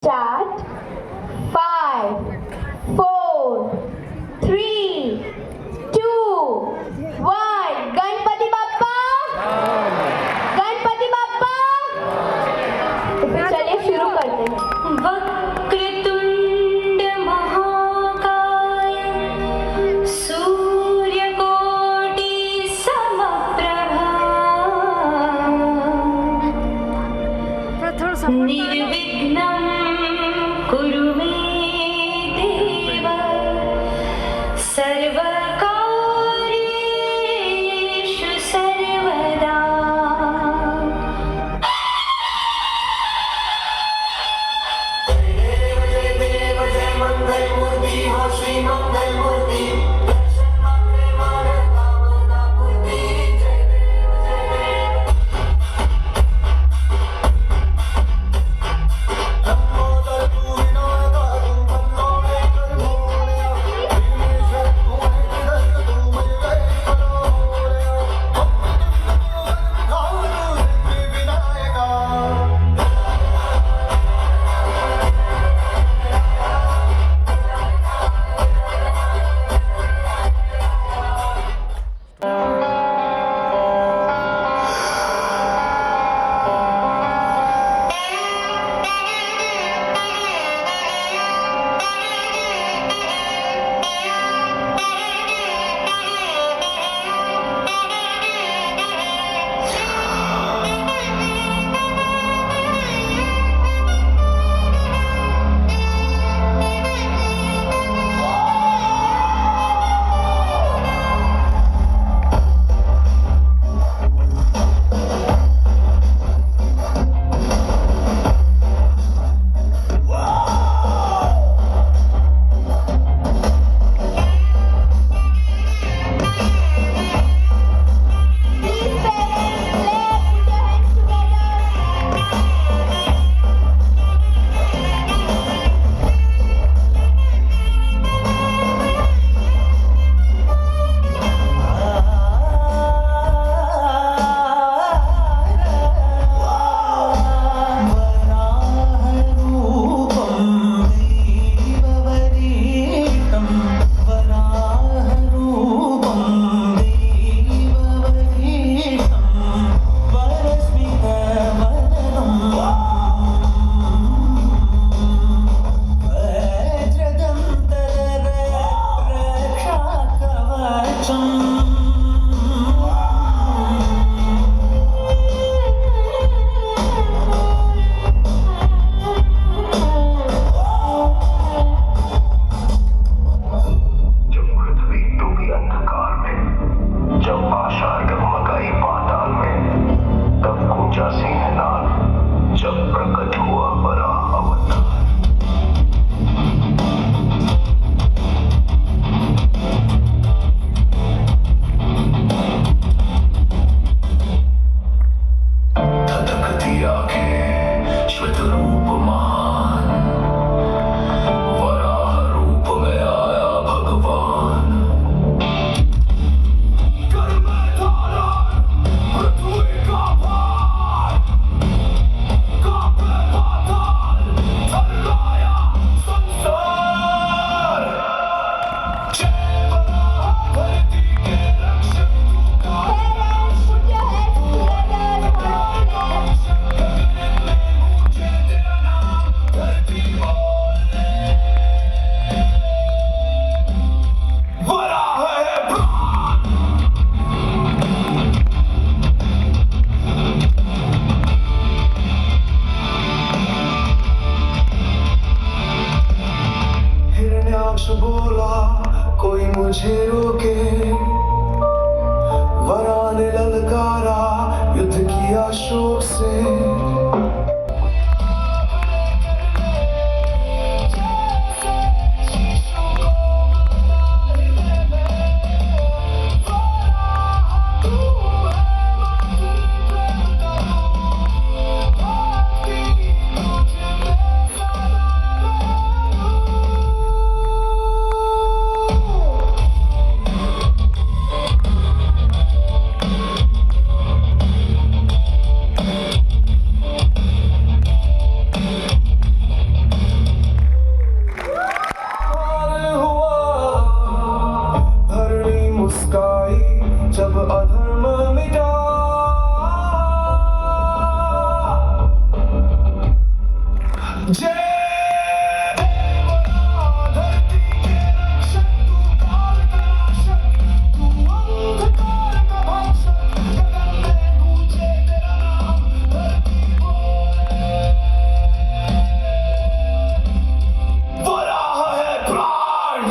Start. 5, 4, 3, 2, 1. Ganpati Bappa, Ganpati Bappa. तो फिर चलिए शुरू करते हैं। वक्रतुंड महाकाय सूर्यकोटि समप्रभा निर्विघ्नं कुरु मे देव सर्वकार्येषु सर्वदा। बोला कोई मुझे रोके, वरान ललकारा युद्ध किया शोक से। जय देवरा धरती के रक्षक, तू काल का नाशक, तू अंधकार का भक्षक, गगन में गूंजे तेरा नाम, धरती बोले वराह है प्राण।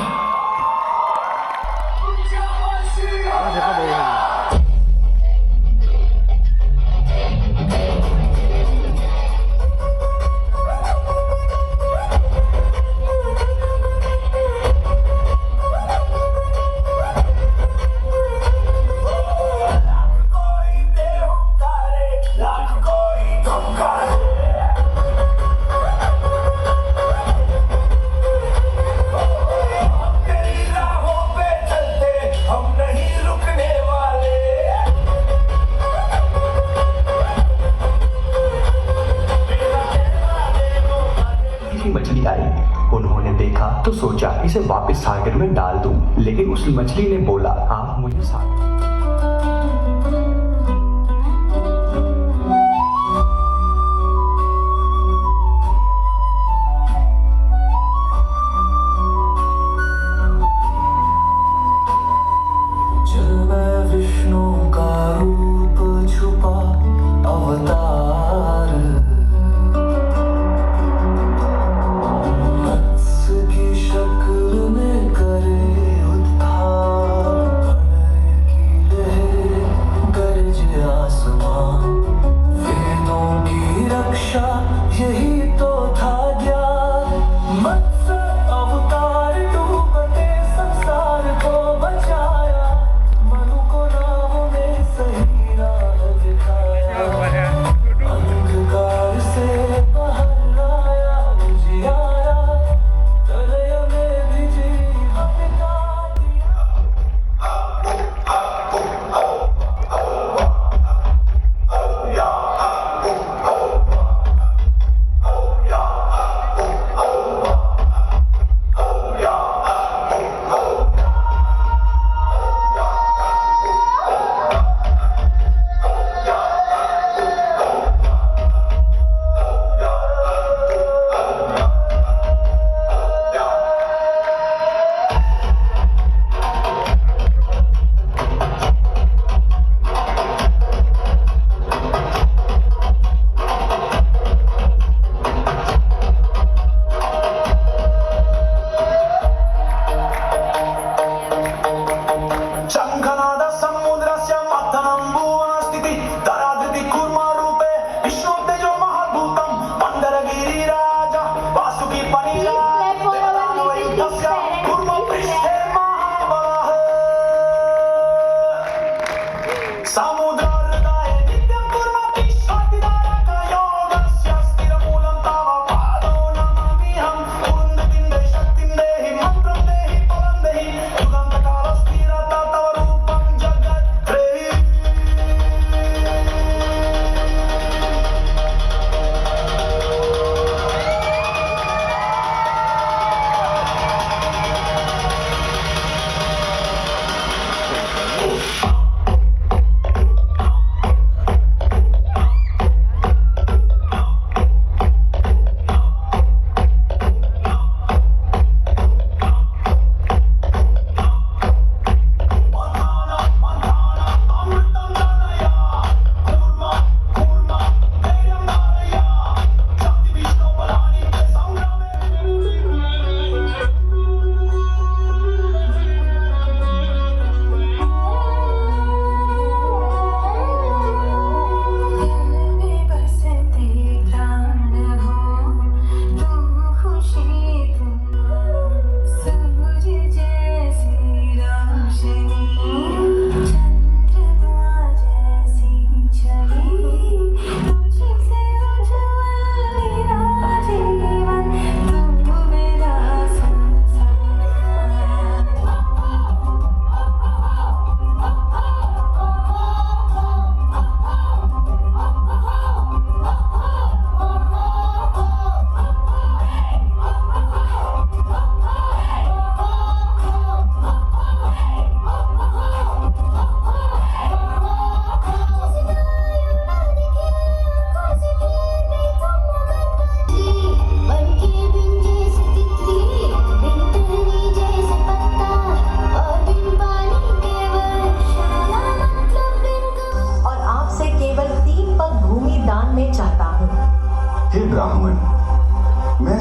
कोई देव करे, लाख कोई धुकारे, तेरी राहों पे चलते हम नहीं रुकने वाले। की मछली आई, उन्होंने देखा तो सोचा इसे वापस सागर में डाल दूं, लेकिन उस मछली ने बोला आप मुझे सागर जल में विष्णु का रूप छुपा अवतार, मत्स्य की शक्ल में करे उद्धार, भय की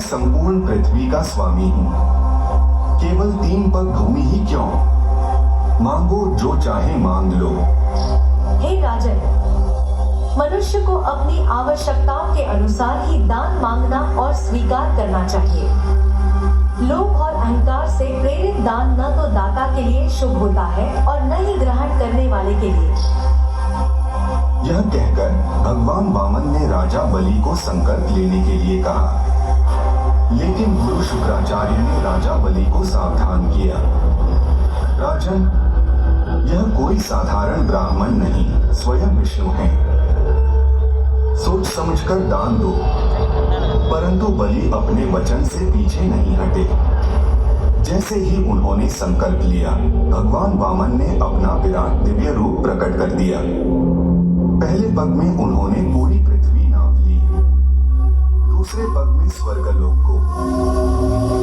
संपूर्ण पृथ्वी का स्वामी हूँ। केवल 3 पग भूमि ही क्यों, मांगो जो चाहे मांग लो। हे राजन, मनुष्य को अपनी आवश्यकताओं के अनुसार ही दान मांगना और स्वीकार करना चाहिए। लोभ और अहंकार से प्रेरित दान न तो दाता के लिए शुभ होता है और न ही ग्रहण करने वाले के लिए। यह कहकर भगवान वामन ने राजा बलि को संकल्प लेने के लिए कहा, लेकिन गुरु शुक्राचार्य ने राजा बलि को सावधान किया। राजन, यह कोई साधारण ब्राह्मण नहीं, स्वयं विष्णु है। सोच समझकर दान दो। परंतु बलि अपने वचन से पीछे नहीं हटे। जैसे ही उन्होंने संकल्प लिया, भगवान वामन ने अपना विराट दिव्य रूप प्रकट कर दिया। पहले पग में उन्होंने पूरी पृथ्वी नाप ली, दूसरे पग में स्वर्गलोक को।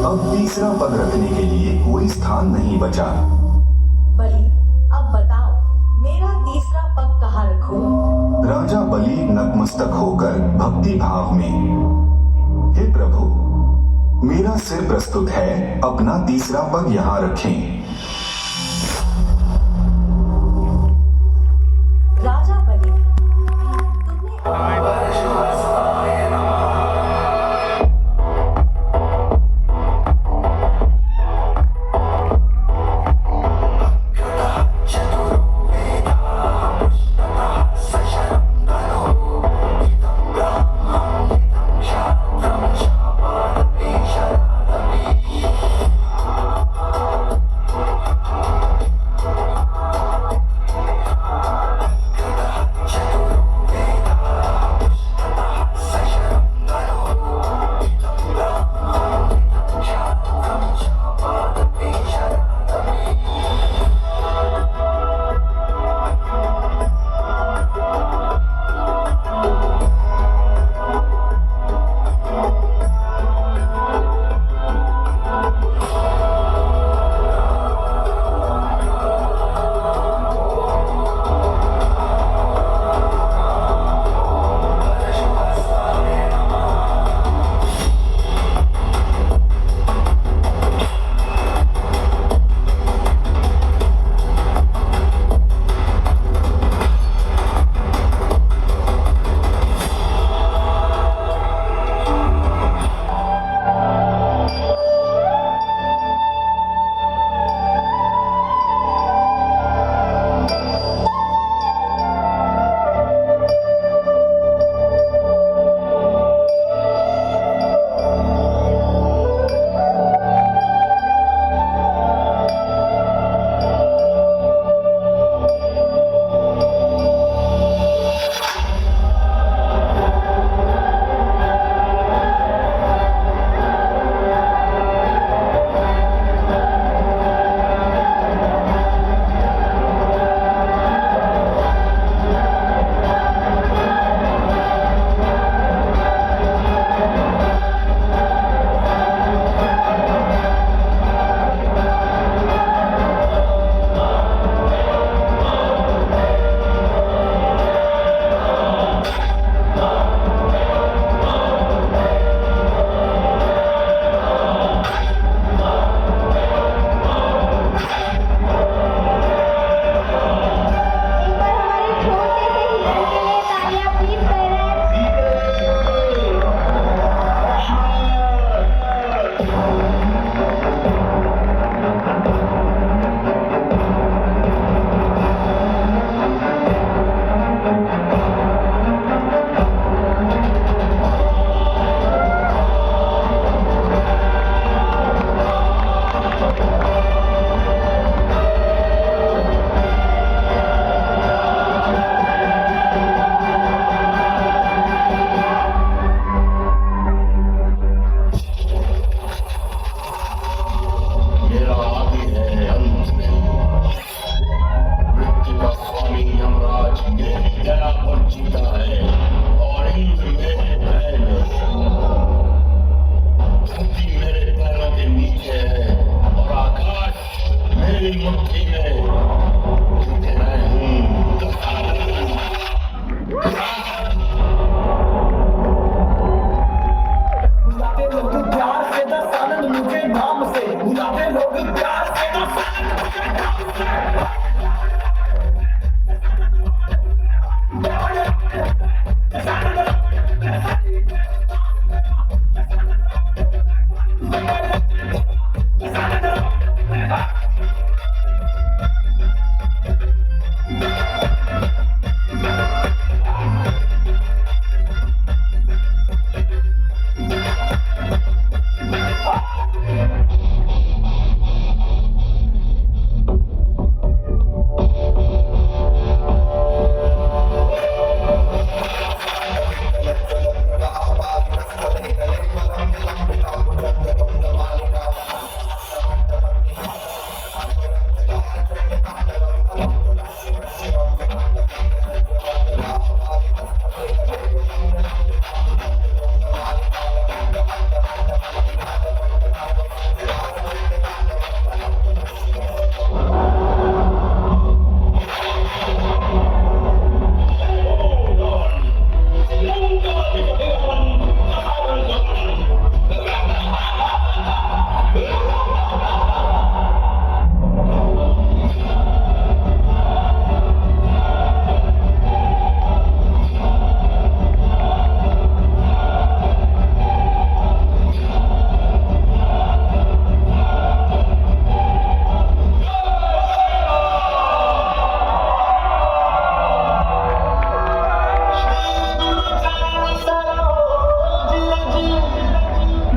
अब तीसरा पग रखने के लिए कोई स्थान नहीं बचा। बलि, अब बताओ, मेरा तीसरा पग कहाँ रखूं? राजा बलि नतमस्तक होकर भक्ति भाव में, हे प्रभु, मेरा सिर प्रस्तुत है, अपना तीसरा पग यहाँ रखें। राजा बलि, तुमने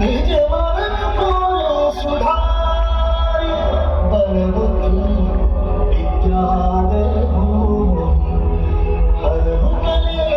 निज मन को सुधारी बलवती विद्यालय भूमि हर मुकले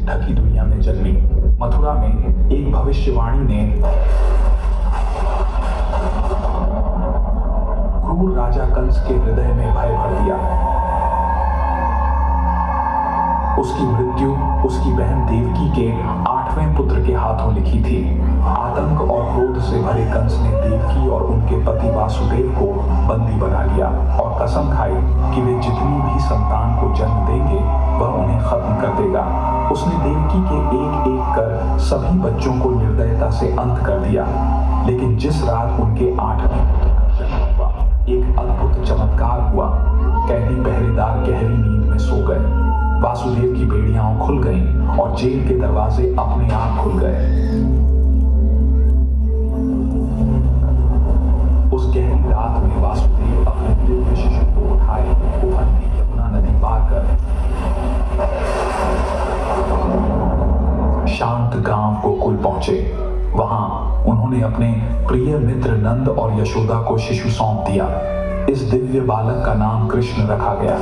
ढकी दुनिया में जन्मी। मथुरा में एक भविष्यवाणी ने क्रूर राजा कंस के हृदय में भय भर दिया। उसकी मृत्यु उसकी बहन देवकी के 8वें पुत्र के हाथों लिखी थी। आतंक और क्रोध से भरे कंस ने देवकी और उनके पति वासुदेव को बंदी बना लिया और कसम खाई कि वे जितनी भी संतान को जन्म देंगे वह उन्हें खत्म कर देगा। उसने देवकी के एक एक कर सभी बच्चों को निर्दयता से अंत कर दिया। लेकिन जिस रात उनके 8वें पुत्र का जन्म हुआ, एक अद्भुत चमत्कार हुआ। कैदी पहरेदार गहरी नींद में सो गए। वासुदेव की बेड़ियां खुल गईं और जेल के दरवाजे अपने आप खुल गए। उस गहरी रात में वासुदेव अपने दिव्य शिशु को उठाए उभरती यमुना नदी पार कर शांत गांव गोकुल पहुंचे। वहां उन्होंने अपने प्रिय मित्र नंद और यशोदा को शिशु सौंप दिया। इस दिव्य बालक का नाम कृष्ण रखा गया।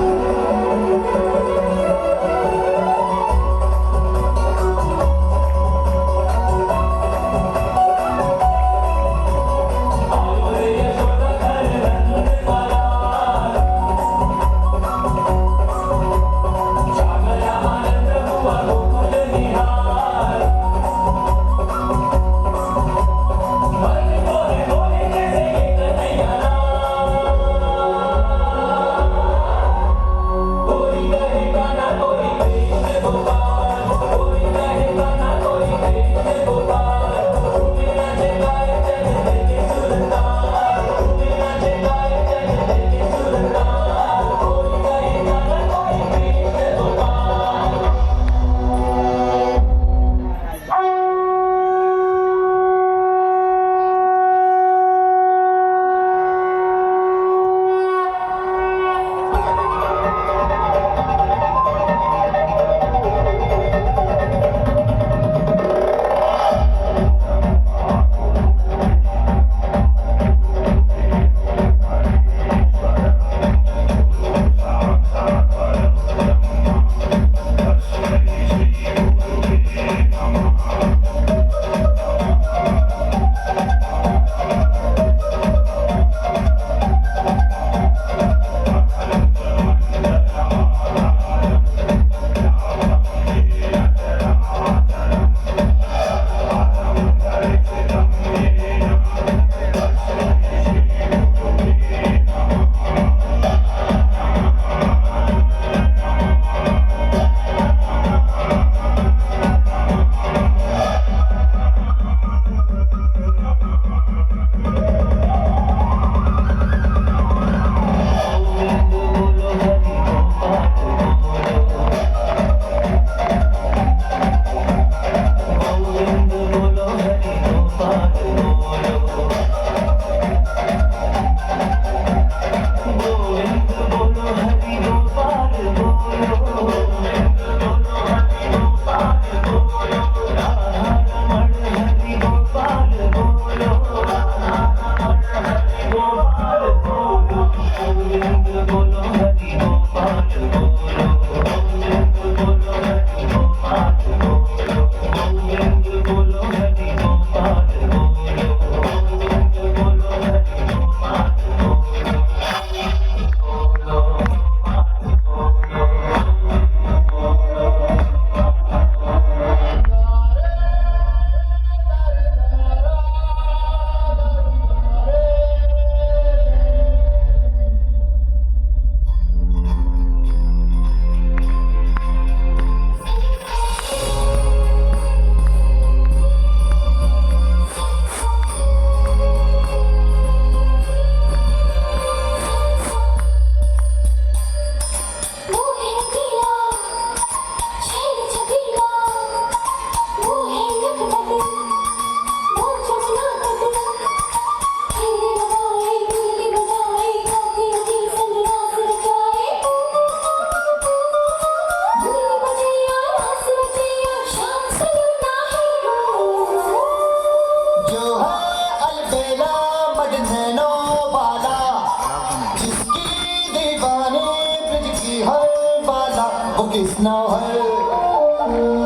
किसना है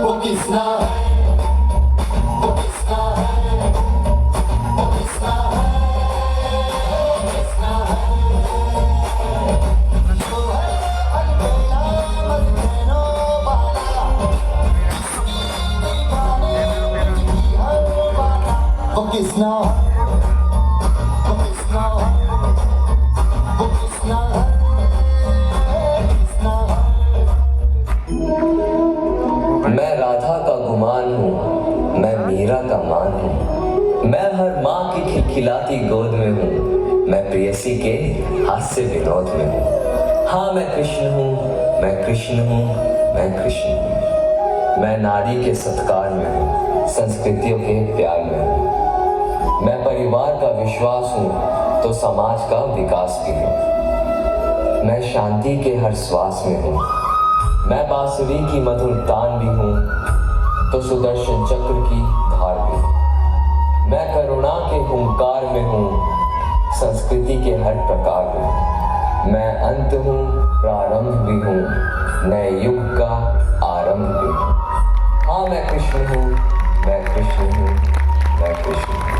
वो किसना है वो किसना है वो किसना है वो किसना है जो है अलबेला मजनू वाला दीवाने की हर वाला वो किसना है वो किसना है वो किसना है मैं राधा का गुमान हूँ, मैं मीरा का मान हूँ, मैं हर माँ की खिलखिलाती गोद में हूँ, मैं प्रेयसी के हास्य विनोद में हूँ। हाँ मैं कृष्ण हूँ, मैं कृष्ण हूँ, मैं कृष्ण हूँ। मैं नारी के सत्कार में हूँ, संस्कृतियों के प्यार में हूँ। मैं परिवार का विश्वास हूँ तो समाज का विकास भी हूँ। मैं शांति के हर श्वास में हूँ, मैं बांसुरी की मधुर तान भी हूँ तो सुदर्शन चक्र की धार भी हूँ। मैं करुणा के हुंकार में हूँ, संस्कृति के हर प्रकार में। मैं अंत हूँ, प्रारंभ भी हूँ, नए युग का आरंभ भी हूँ। हाँ मैं कृष्ण हूँ, मैं कृष्ण हूँ, मैं कृष्ण हूँ।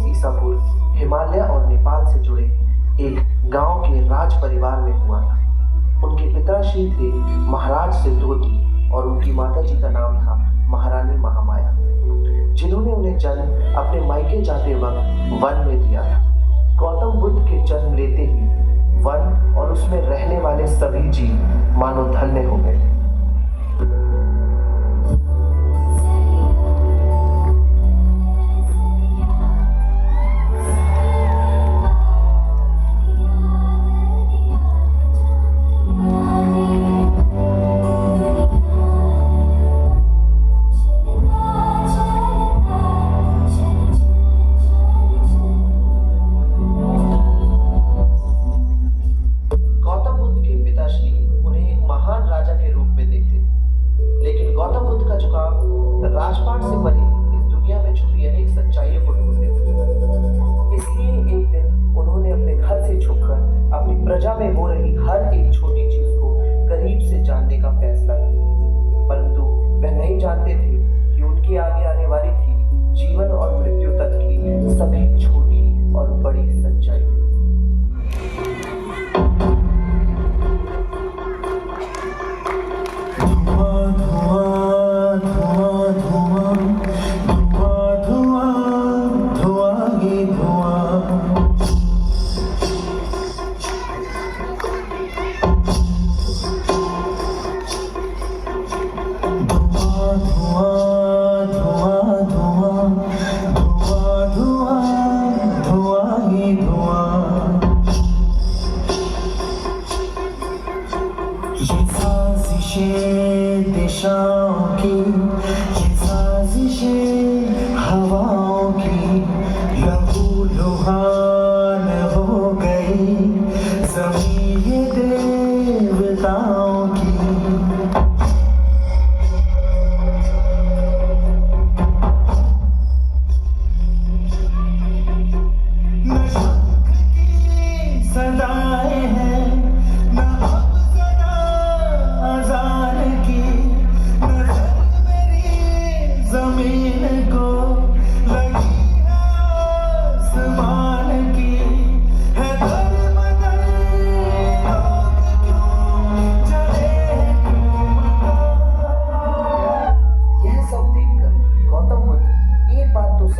ईसा पूर्व हिमालय और नेपाल से जुड़े एक गांव के राज परिवार में हुआ था। उनके पिताश्री थे महाराज सिद्धोती और उनकी माताजी का नाम था महारानी महामाया, जिन्होंने उन्हें जन्म अपने मायके जाते वक्त वन में दिया था। गौतम बुद्ध के जन्म लेते ही वन और उसमें रहने वाले सभी जीव मानो धन्य हो गए। राजपाट से परे इस दुनिया में छुपी अनेक सच्चाइयों को ढूंढते थे। इसलिए एक दिन उन्होंने अपने घर से छुपकर अपनी प्रजा में हो रही हर एक छोटी चीज को करीब से जानने का फैसला किया। परंतु वह नहीं जानते थे कि उनके आगे आने वाली थी जीवन और मृत्यु तक की सभी छोटी और बड़ी सच्चाई। धुआं धुआं धुआं धुआं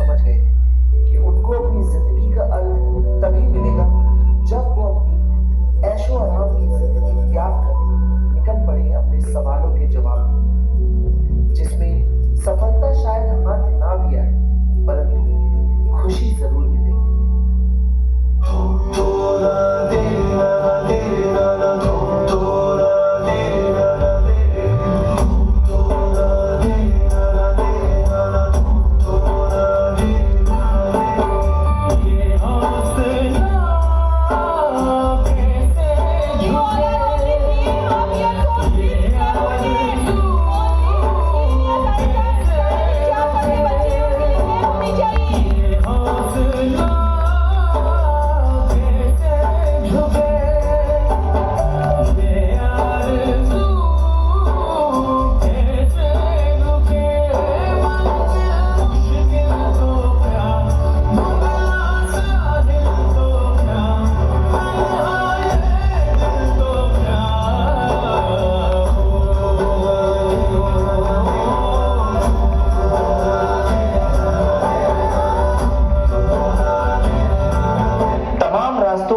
समझ गए कि उनको अपनी जिंदगी का अर्थ तभी मिलेगा जब वो अपनी ऐशो आराम की जिंदगी त्याग कर निकल पड़े अपने सवालों के जवाब में, जिसमें सफलता शायद हाथ ना भी आए परंतु खुशी जरूर मिले।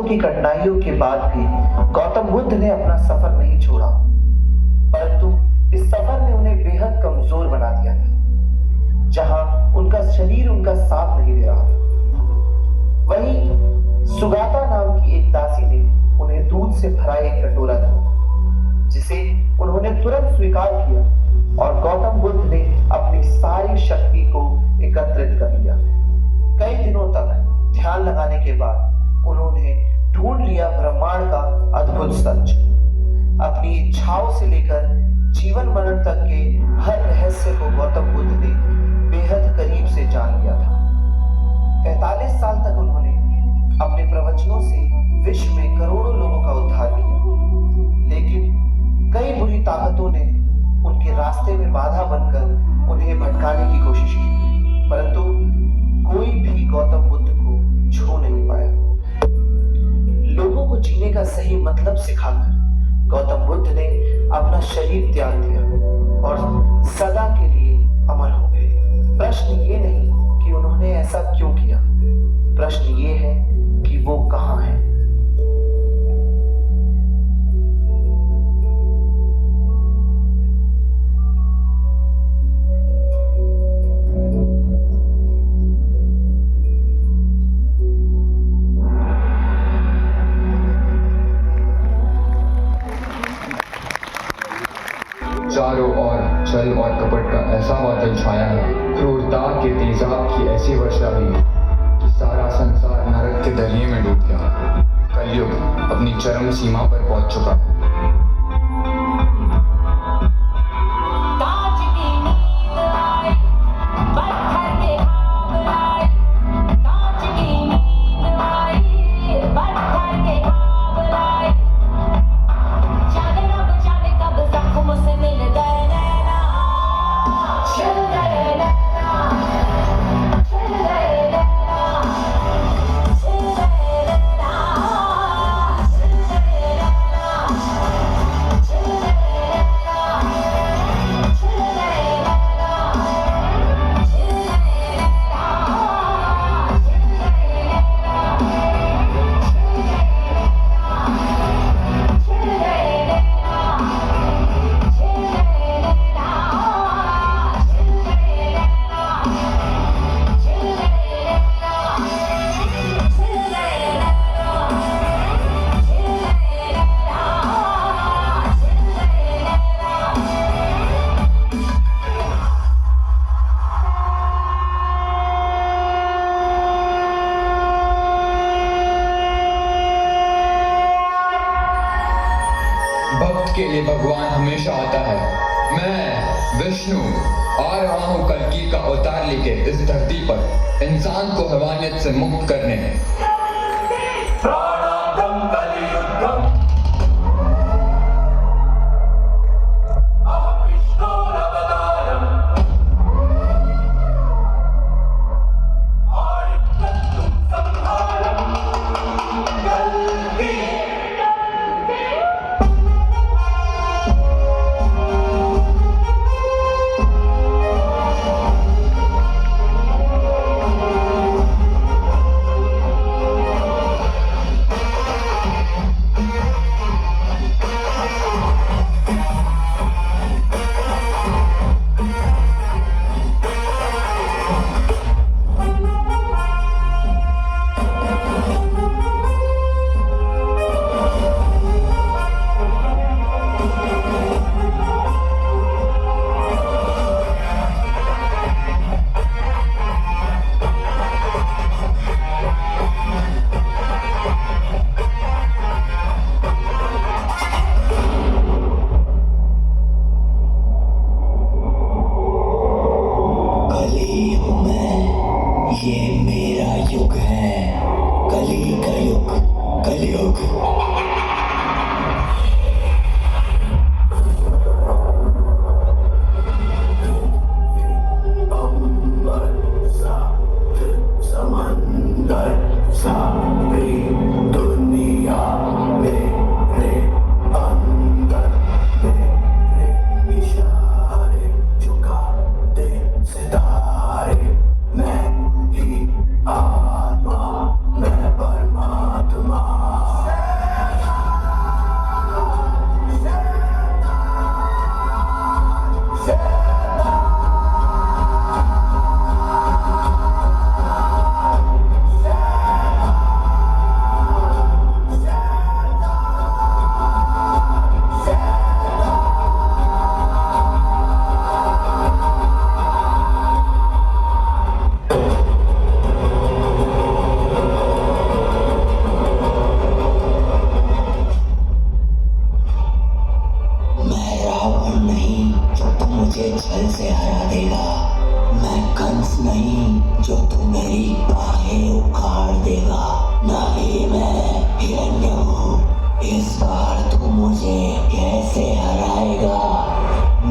की कठिनाइयों के बाद भी गौतम बुद्ध ने अपना सफर नहीं छोड़ा, परंतु इस सफर ने उन्हें बेहद कमजोर बना दिया था। जहां उनका शरीर उनका साथ नहीं दे रहा था, वहीं सुगाता नाम की एक दासी ने उन्हें दूध से भरा एक कटोरा दिया, जिसे उन्होंने तुरंत स्वीकार किया और गौतम बुद्ध ने अपनी सारी शक्ति को एकत्रित कर लिया। कई दिनों तक ध्यान लगाने के बाद उन्होंने ढूंढ लिया ब्रह्मांड का अद्भुत सच। अपनी इच्छाओं से लेकर जीवन मरण तक के हर रहस्य को गौतम बुद्ध ने बेहद करीब से जान लिया था। 45 साल तक उन्होंने अपने प्रवचनों से विश्व में करोड़ों लोगों का उद्धार किया, लेकिन कई बुरी ताकतों ने उनके रास्ते में बाधा बनकर उन्हें भटकाने की कोशिश की, परंतु कोई भी गौतम बुद्ध को छू नहीं पाया। लोगों को जीने का सही मतलब सिखाकर गौतम बुद्ध ने अपना शरीर त्याग दिया और सदा के लिए अमर हो गए। प्रश्न ये नहीं कि उन्होंने ऐसा क्यों किया, प्रश्न ये है कि वो कहाँ हैं। चारों ओर छल और कपट का ऐसा बादल छाया है, क्रूरता के तेजाब की ऐसी वर्षा हुई कि सारा संसार नरक के दरिये में डूब गया। कलयुग अपनी चरम सीमा पर पहुंच चुका है। भक्त के लिए भगवान हमेशा आता है। मैं विष्णु आ रहा हूँ कल्कि का अवतार लेके इस धरती पर इंसान को हैवानियत से मुक्त करने। मेरा युग है, कली का युग, कलयुग। समंदर सारी दुनिया मेरे अंदर, मेरे इशारे झुकाते सितारे। मैं ही आत्मा, मैं परमात्मा। मुझे छल से हरा देगा। मैं कंस नहीं जो तू मेरी बाहें उखाड़ देगा। नहीं मैं हिरण्य हूँ, इस बार तू मुझे कैसे हराएगा।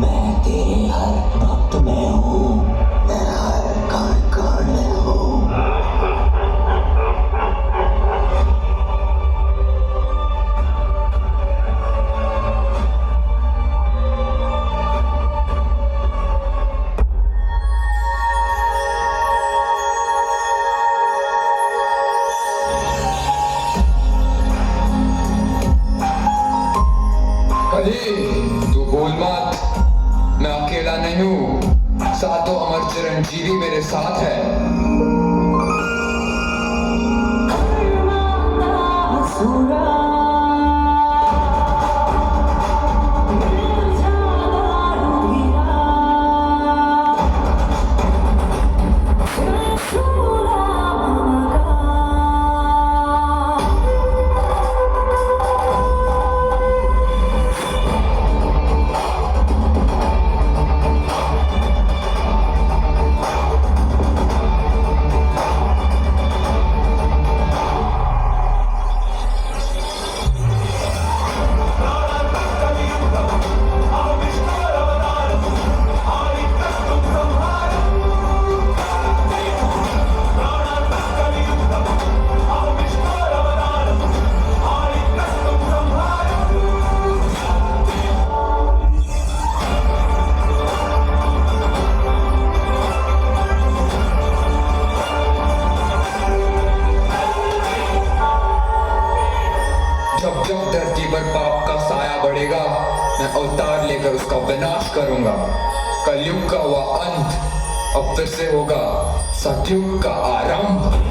मैं तेरे हर भक्त में हूँ, मैं हर कण कण में हूँ। तू बोल मत, मैं अकेला नहीं हूँ, सातों अमर चिरंजीवी मेरे साथ है। जब जब धरती पर पाप का साया बढ़ेगा, मैं अवतार लेकर उसका विनाश करूंगा। कलयुग का वह अंत अब फिर से होगा सतयुग का आरंभ।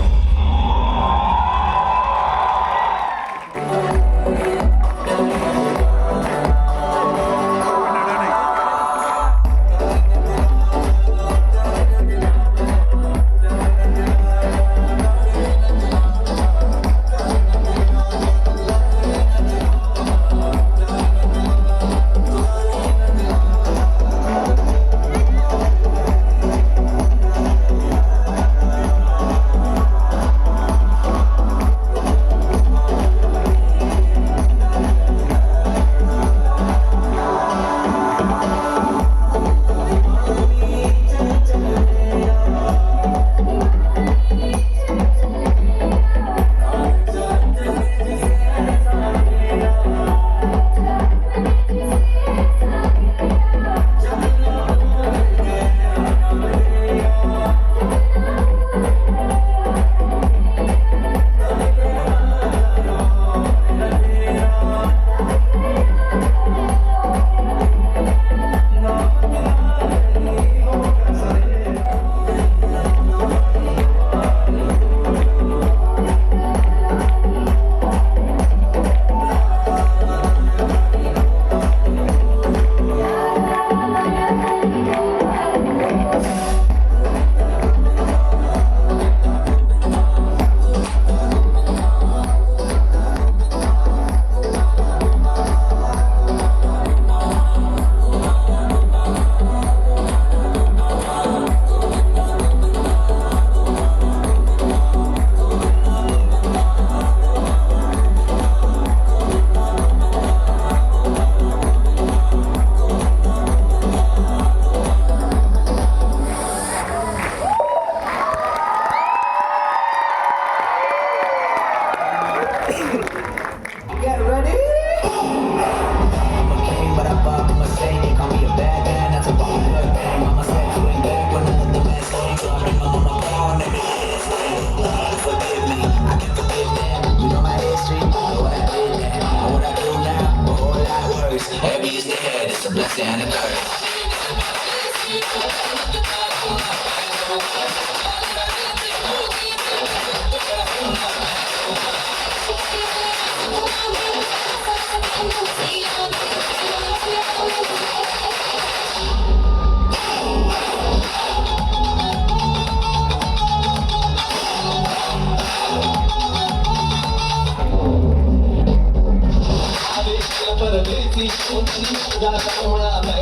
मुझे जाता हूँ मैं